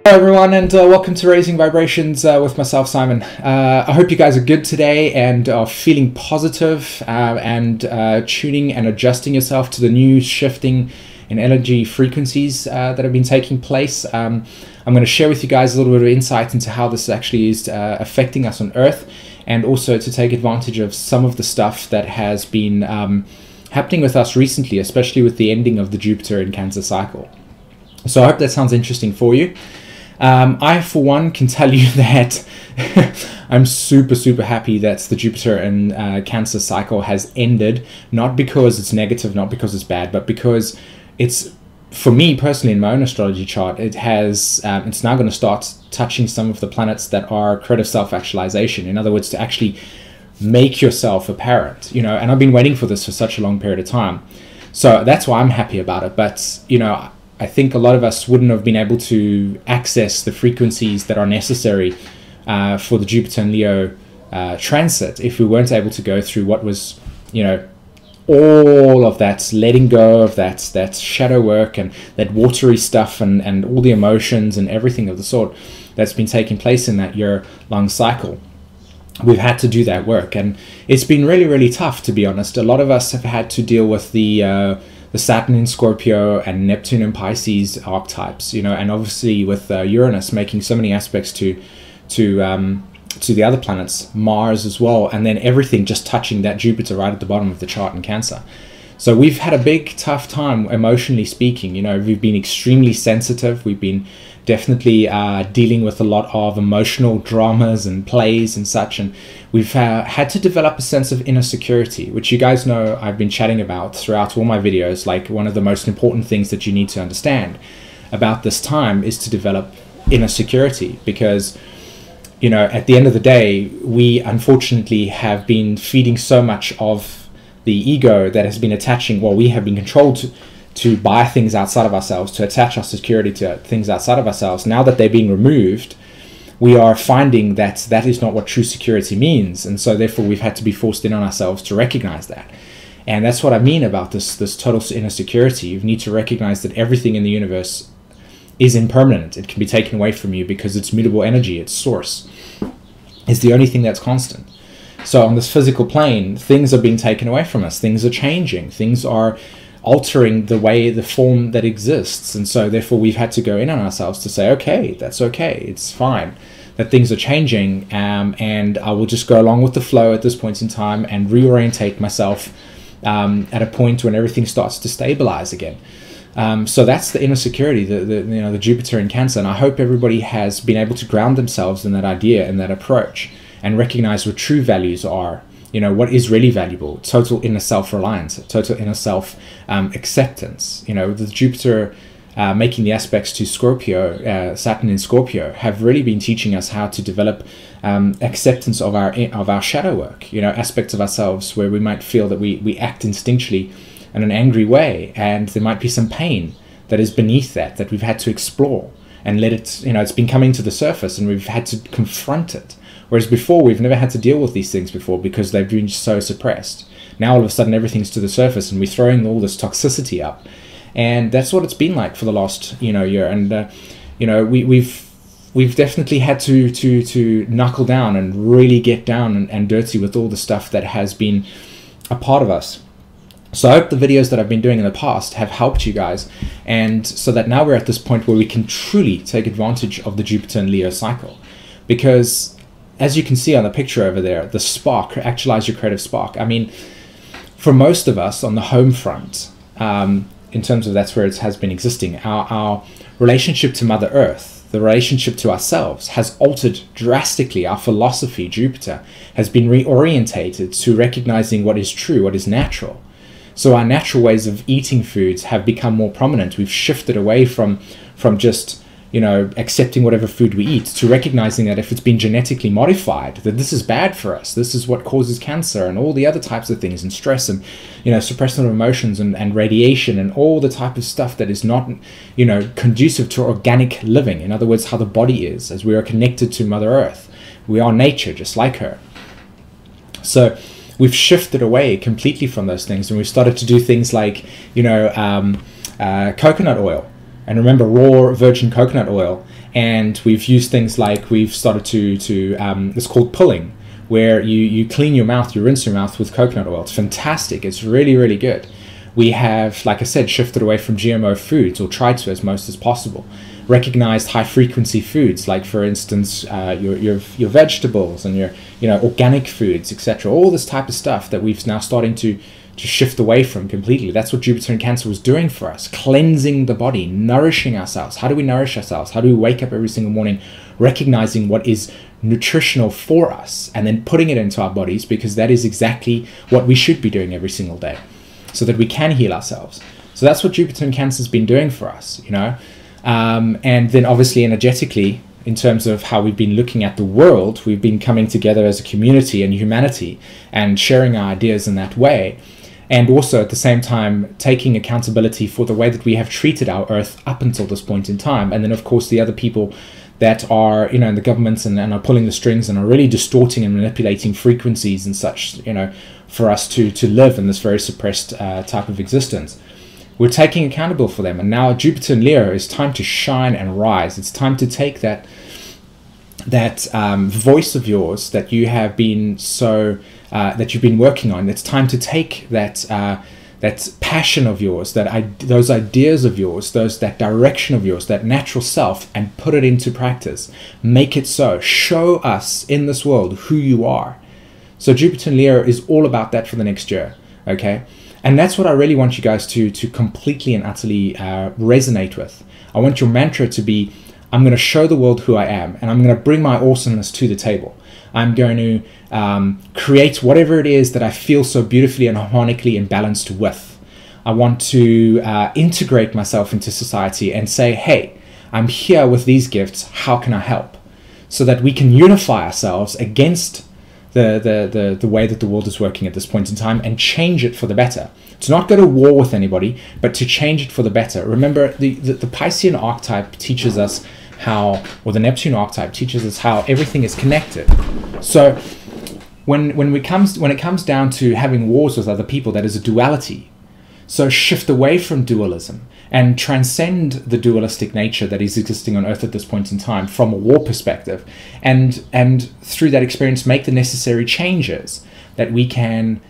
Hello everyone, and welcome to Raising Vibrations with myself, Simon. I hope you guys are good today and are feeling positive and tuning and adjusting yourself to the new shifting in energy frequencies that have been taking place. I'm going to share with you guys a little bit of insight into how this actually is affecting us on Earth, and also to take advantage of some of the stuff that has been happening with us recently, especially with the ending of the Jupiter in Cancer cycle. So I hope that sounds interesting for you. I, for one, can tell you that I'm super happy that the Jupiter and Cancer cycle has ended, not because it's negative, not because it's bad, but because it's, for me personally, in my own astrology chart, it has, it's now going to start touching some of the planets that are creative self-actualization. In other words, to actually make yourself apparent, you know, and I've been waiting for this for such a long period of time. So that's why I'm happy about it. But, you know, I think a lot of us wouldn't have been able to access the frequencies that are necessary for the Jupiter and Leo transit if we weren't able to go through what was, you know, all of that letting go of that shadow work and that watery stuff and all the emotions and everything of the sort that's been taking place in that year-long cycle. We've had to do that work, and it's been really tough, to be honest. A lot of us have had to deal with the Saturn in Scorpio and Neptune in Pisces archetypes, you know, and obviously with Uranus making so many aspects to the other planets, Mars as well, and then everything just touching that Jupiter right at the bottom of the chart in Cancer. So we've had a big tough time emotionally speaking. You know, we've been extremely sensitive. We've been definitely dealing with a lot of emotional dramas and plays and such, and we've had to develop a sense of inner security, which you guys know I've been chatting about throughout all my videos. Like, one of the most important things that you need to understand about this time is to develop inner security, because, you know, at the end of the day, we unfortunately have been feeding so much of the ego that has been attaching, well, we have been controlled to buy things outside of ourselves, to attach our security to things outside of ourselves. Now that they're being removed, we are finding that that is not what true security means, and so therefore we've had to be forced in on ourselves to recognize that. And that's what I mean about this total inner security. You need to recognize that everything in the universe is impermanent. It can be taken away from you because it's mutable energy. Its source is the only thing that's constant. So on this physical plane, things are being taken away from us. Things are changing. Things are altering the form that exists, and so therefore we've had to go in on ourselves to say, okay, that's okay, it's fine that things are changing, and I will just go along with the flow at this point in time and reorientate myself at a point when everything starts to stabilize again. So that's the inner security, the Jupiter in Cancer, and I hope everybody has been able to ground themselves in that idea and that approach and recognize what true values are. You know, what is really valuable: total inner self-reliance, total inner self-acceptance. You know, the Jupiter making the aspects to Scorpio, Saturn in Scorpio, have really been teaching us how to develop acceptance of our shadow work. You know, aspects of ourselves where we might feel that we act instinctually in an angry way, and there might be some pain that is beneath that we've had to explore and let it, you know, it's been coming to the surface and we've had to confront it. Whereas before, we've never had to deal with these things before because they've been so suppressed. Now all of a sudden everything's to the surface and we're throwing all this toxicity up. And that's what it's been like for the last, you know, year. And, you know, we've definitely had to knuckle down and really get down and dirty with all the stuff that has been a part of us. So I hope the videos that I've been doing in the past have helped you guys, and so that now we're at this point where we can truly take advantage of the Jupiter and Leo cycle. Because as you can see on the picture over there, the spark, actualize your creative spark. I mean, for most of us on the home front, in terms of that's where it has been existing, our relationship to Mother Earth, the relationship to ourselves has altered drastically. Our philosophy, Jupiter, has been reorientated to recognizing what is true, what is natural. So our natural ways of eating foods have become more prominent. We've shifted away from just, you know, accepting whatever food we eat, to recognizing that if it's been genetically modified, that this is bad for us. This is what causes cancer and all the other types of things, and stress and, you know, suppression of emotions and radiation and all the type of stuff that is not, you know, conducive to organic living. In other words, how the body is, as we are connected to Mother Earth. We are nature, just like her. So we've shifted away completely from those things, and we've started to do things like, you know, coconut oil. And remember, raw virgin coconut oil. And we've used things like, we've started to it's called pulling, where you clean your mouth, you rinse your mouth with coconut oil. It's fantastic. It's really, really good. We have, like I said, shifted away from GMO foods, or tried to as most as possible. Recognized high frequency foods, like for instance, your vegetables and your organic foods, etc. All this type of stuff that we've now starting to shift away from completely. That's what Jupiter in Cancer was doing for us, cleansing the body, nourishing ourselves. How do we nourish ourselves? How do we wake up every single morning recognizing what is nutritional for us and then putting it into our bodies, because that is exactly what we should be doing every single day so that we can heal ourselves. So that's what Jupiter in Cancer has been doing for us, and then obviously energetically, in terms of how we've been looking at the world, we've been coming together as a community and humanity and sharing our ideas in that way. And also at the same time, taking accountability for the way that we have treated our Earth up until this point in time. And then, of course, the other people that are, in the governments and are pulling the strings and are really distorting and manipulating frequencies and such, for us to live in this very suppressed type of existence. We're taking accountable for them. And now Jupiter in Leo, is time to shine and rise. It's time to take that voice of yours that you have been that you've been working on. It's time to take that passion of yours, those ideas of yours, that direction of yours, that natural self, and put it into practice. Make it so. Show us in this world who you are. So Jupiter in Leo is all about that for the next year. Okay. And that's what I really want you guys to completely and utterly resonate with. I want your mantra to be, I'm going to show the world who I am, and I'm going to bring my awesomeness to the table. I'm going to create whatever it is that I feel so beautifully and harmonically and balanced with. I want to integrate myself into society and say, hey, I'm here with these gifts. How can I help? So that we can unify ourselves against the way that the world is working at this point in time and change it for the better. To not go to war with anybody, but to change it for the better. Remember, the Piscean archetype teaches us how, or the Neptune archetype teaches us how everything is connected. So when it comes down to having wars with other people, that is a duality. So shift away from dualism and transcend the dualistic nature that is existing on Earth at this point in time from a war perspective, and through that experience make the necessary changes that we can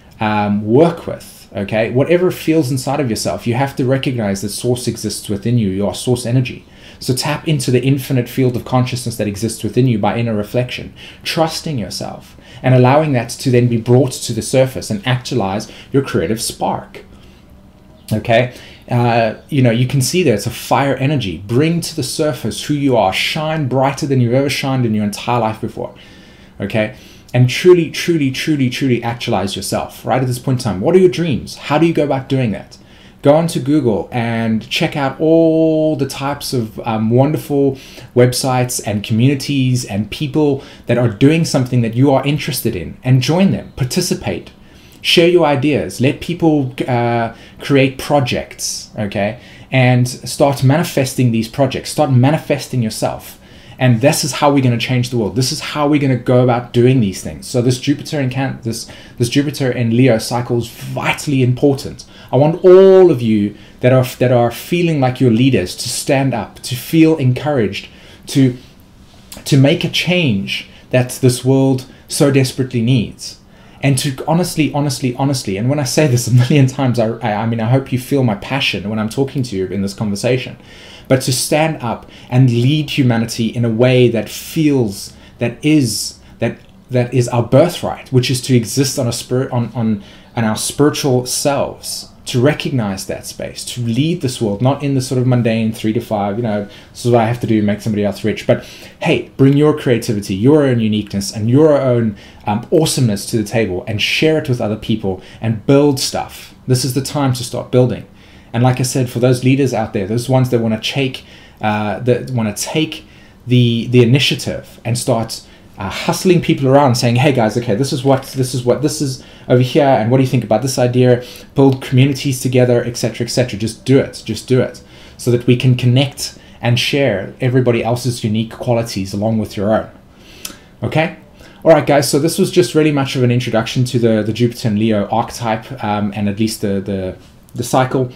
work with. Okay, whatever feels inside of yourself, you have to recognize that source exists within you. You are source energy. So tap into the infinite field of consciousness that exists within you by inner reflection, trusting yourself and allowing that to then be brought to the surface and actualize your creative spark. Okay, you can see there, it's a fire energy. Bring to the surface who you are. Shine brighter than you've ever shined in your entire life before. Okay, and truly, truly, truly, truly actualize yourself right at this point in time. What are your dreams? How do you go about doing that? Go onto Google and check out all the types of wonderful websites and communities and people that are doing something that you are interested in, and join them, participate. Share your ideas, let people create projects, okay? And start manifesting these projects, start manifesting yourself. And this is how we're going to change the world. This is how we're going to go about doing these things. So this Jupiter in this Jupiter in Leo cycle is vitally important. I want all of you that are feeling like you're leaders to stand up, to feel encouraged, to make a change that this world so desperately needs. And to honestly, and when I say this a million times, I mean, I hope you feel my passion when I'm talking to you in this conversation, but to stand up and lead humanity in a way that feels, that is our birthright, which is to exist on our spiritual selves, to recognize that space, to lead this world, not in the sort of mundane 3 to 5, this is what I have to do, make somebody else rich, but hey, bring your creativity, your own uniqueness, and your own awesomeness to the table, and share it with other people, and build stuff. This is the time to start building. And like I said, for those leaders out there, those ones that want to take the initiative and start hustling people around, saying, hey guys, okay, this is over here, and what do you think about this idea? Build communities together, etc., etc. Just do it, so that we can connect and share everybody else's unique qualities along with your own. Okay, all right, guys. So this was just really much of an introduction to the Jupiter and Leo archetype, and at least the cycle.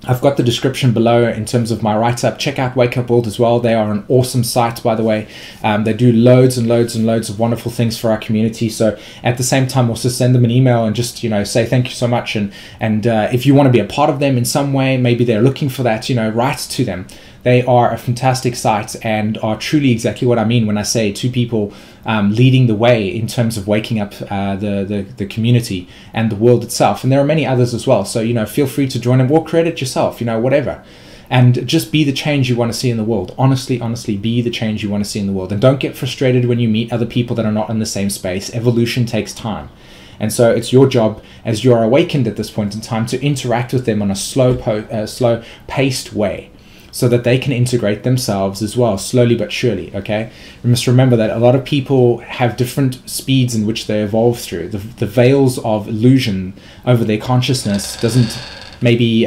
I've got the description below in terms of my write-up. Check out Wake Up World as well. They are an awesome site, by the way. They do loads and loads and loads of wonderful things for our community. So at the same time, also send them an email and just, you know, say thank you so much. And if you want to be a part of them in some way, maybe they're looking for that, you know, write to them. They are a fantastic site and are truly exactly what I mean when I say two people leading the way in terms of waking up the community and the world itself. And there are many others as well. So, you know, feel free to join them or create it yourself, you know, whatever. And just be the change you want to see in the world. Honestly, be the change you want to see in the world. And don't get frustrated when you meet other people that are not in the same space. Evolution takes time. And so it's your job, as you're awakened at this point in time, to interact with them on a slow-paced way, so that they can integrate themselves as well, slowly but surely, okay? We must remember that a lot of people have different speeds in which they evolve through. The veils of illusion over their consciousness doesn't maybe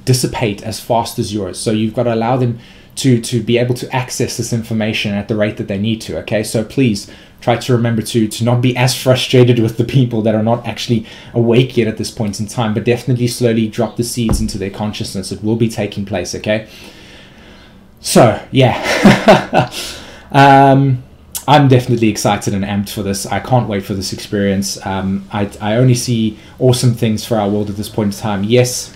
dissipate as fast as yours. So you've got to allow them to be able to access this information at the rate that they need to, okay? So please try to remember to not be as frustrated with the people that are not actually awake yet at this point in time, but definitely slowly drop the seeds into their consciousness. It will be taking place, okay? So, yeah. I'm definitely excited and amped for this. I can't wait for this experience. I only see awesome things for our world at this point in time. Yes,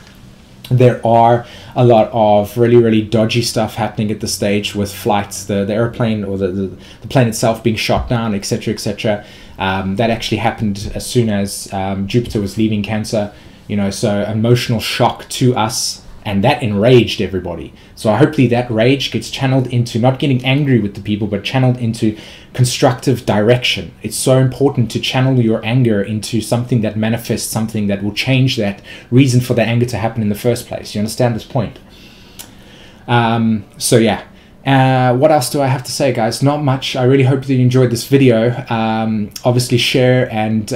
there are a lot of really dodgy stuff happening at this stage with flights, the airplane or the plane itself being shot down, etc., etc. That actually happened as soon as Jupiter was leaving Cancer, you know, so emotional shock to us, and that enraged everybody. So hopefully that rage gets channeled into not getting angry with the people, but channeled into constructive direction. It's so important to channel your anger into something that manifests something that will change that reason for the anger to happen in the first place. You understand this point? So yeah. What else do I have to say, guys? Not much. I really hope that you enjoyed this video. Obviously share and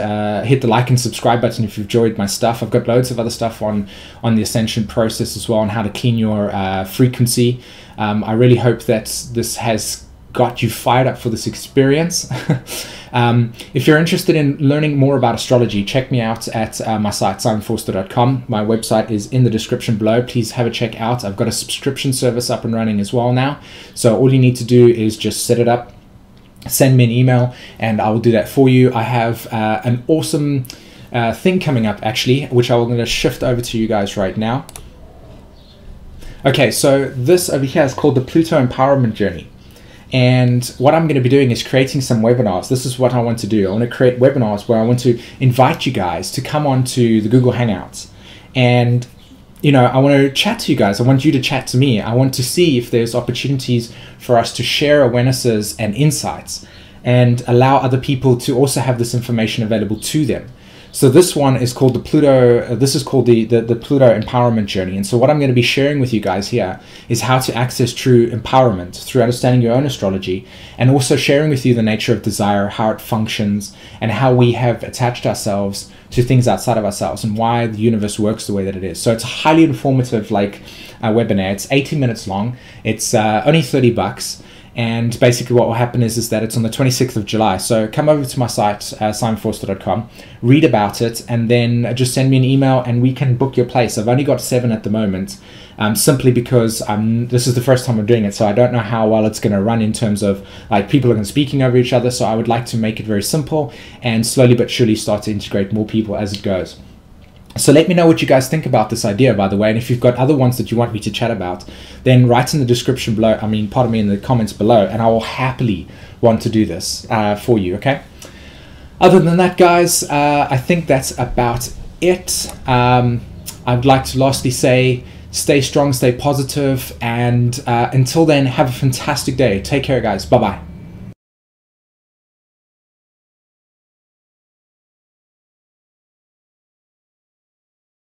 hit the like and subscribe button if you've enjoyed my stuff. I've got loads of other stuff on the ascension process as well, on how to clean your frequency. I really hope that this has got you fired up for this experience. If you're interested in learning more about astrology, check me out at my site, simonvorster.com. My website is in the description below. Please have a check out. I've got a subscription service up and running as well now. So all you need to do is just set it up, send me an email, and I will do that for you. I have an awesome thing coming up, actually, which I'm going to shift over to you guys right now. Okay, so this over here is called the Pluto Empowerment Journey. And what I'm going to be doing is creating some webinars. This is what I want to do. I want to create webinars where I want to invite you guys to come on to the Google Hangouts. And, you know, I want to chat to you guys. I want you to chat to me. I want to see if there's opportunities for us to share awarenesses and insights and allow other people to also have this information available to them. So this one is called the Pluto, this is called the Pluto Empowerment Journey. And so what I'm going to be sharing with you guys here is how to access true empowerment through understanding your own astrology, and also sharing with you the nature of desire, how it functions, and how we have attached ourselves to things outside of ourselves, and why the universe works the way that it is. So it's a highly informative webinar. It's 80 minutes long. It's only $30. And basically what will happen is that it's on the 26th of July. So come over to my site, simonvorster.com, read about it, and then just send me an email and we can book your place. I've only got 7 at the moment, simply because this is the first time I'm doing it. So I don't know how well it's going to run in terms of people are going to be speaking over each other. So I would like to make it very simple and slowly but surely start to integrate more people as it goes. So let me know what you guys think about this idea, by the way, and if you've got other ones that you want me to chat about, then write in the description below, pardon me, in the comments below, and I will happily want to do this for you, okay? Other than that, guys, I think that's about it. I'd like to lastly say, stay strong, stay positive, and until then, have a fantastic day. Take care, guys. Bye-bye.